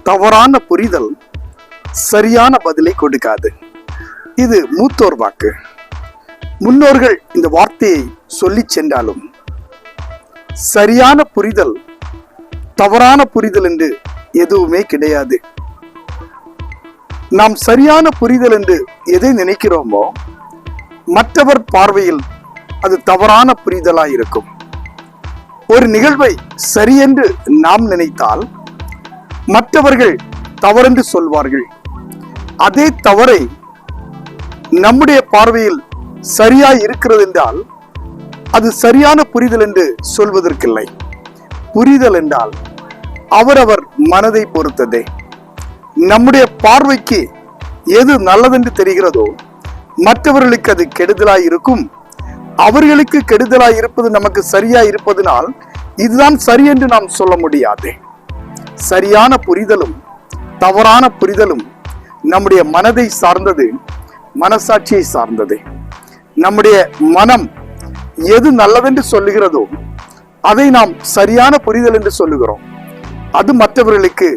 தவறான புரிதல் சரியான பதிலை கொடுக்காது. இது மூத்தோர் வாக்கு. முன்னோர்கள் இந்த வார்த்தையை சொல்லி சென்றாலும் சரியான புரிதல் தவறான புரிதல் என்று எதுவுமே கிடையாது. நாம் சரியான புரிதல் என்று எதை நினைக்கிறோமோ மற்றவர் பார்வையில் அது தவறான புரிதலாயிருக்கும். ஒரு நிகழ்வை சரியென்று நாம் நினைத்தால் மற்றவர்கள் தவறென்று சொல்வார்கள். அதே தவறை நம்முடைய பார்வையில் சரியாய் இருக்கிறது என்றால் அது சரியான புரிதல் என்று சொல்வதற்கில்லை. புரிதல் என்றால் அவரவர் மனதை பொறுத்ததே. நம்முடைய பார்வைக்கு எது நல்லதென்று தெரிகிறதோ மற்றவர்களுக்கு அது கெடுதலாய் இருக்கும். அவர்களுக்கு கெடுதலாய் இருப்பது நமக்கு சரியாய் இருப்பதனால் இதுதான் சரி என்று நாம் சொல்ல முடியாது. சரியான புரிதலும் தவறான புரிதலும் நம்முடைய மனதை சார்ந்தது, மனசாட்சியை சார்ந்தது. நம்முடைய மனம் எது நல்லதென்று சொல்லுகிறதோ அதை நாம் சரியான புரிதல் என்று சொல்லுகிறோம். அது மற்றவர்களுக்கு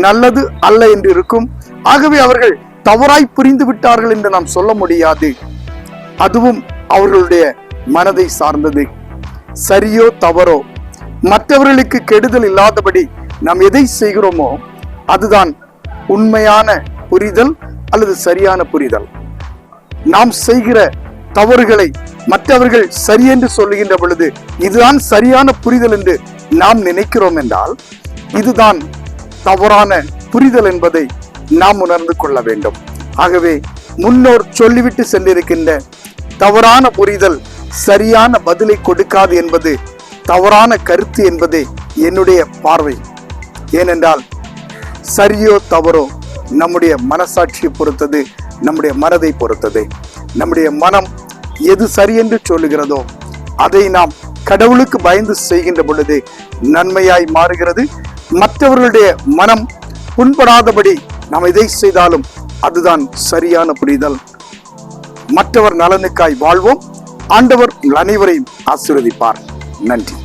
நல்லது அல்ல என்று இருக்கும். ஆகவே அவர்கள் தவறாய் புரிந்து விட்டார்கள் என்று நாம் சொல்ல முடியாது. அதுவும் அவர்களுடைய மனதை சார்ந்தது. சரியோ தவறோ மற்றவர்களுக்கு கெடுதல் இல்லாதபடி நாம் எதை செய்கிறோமோ அதுதான் உண்மையான புரிதல் அல்லது சரியான புரிதல். நாம் செய்கிற தவறுகளை மற்றவர்கள் சரியென்று சொல்லுகின்ற பொழுது இதுதான் சரியான புரிதல் என்று நாம் நினைக்கிறோம் என்றால் இதுதான் தவறான புரிதல் என்பதை நாம் உணர்ந்து கொள்ள வேண்டும். ஆகவே முன்னோர் சொல்லிவிட்டு சென்றிருக்கின்ற தவறான புரிதல் சரியான பதிலை கொடுக்காது என்பது தவறான கருத்து என்பதே என்னுடைய பார்வை. ஏனென்றால் சரியோ தவறோ நம்முடைய மனசாட்சியை பொறுத்தது, நம்முடைய மனதை பொறுத்தது. நம்முடைய மனம் எது சரி என்று சொல்லுகிறதோ அதை நாம் கடவுளுக்கு பயந்து செய்கின்ற பொழுது நன்மையாய் மாறுகிறது. மற்றவர்களுடைய மனம் புண்படாதபடி நாம் எதை செய்தாலும் அதுதான் சரியான புரிதல். மற்றவர் நலனுக்காய் வாழ்வோம். ஆண்டவர் அனைவரையும் ஆசீர்வதிப்பார். நன்றி.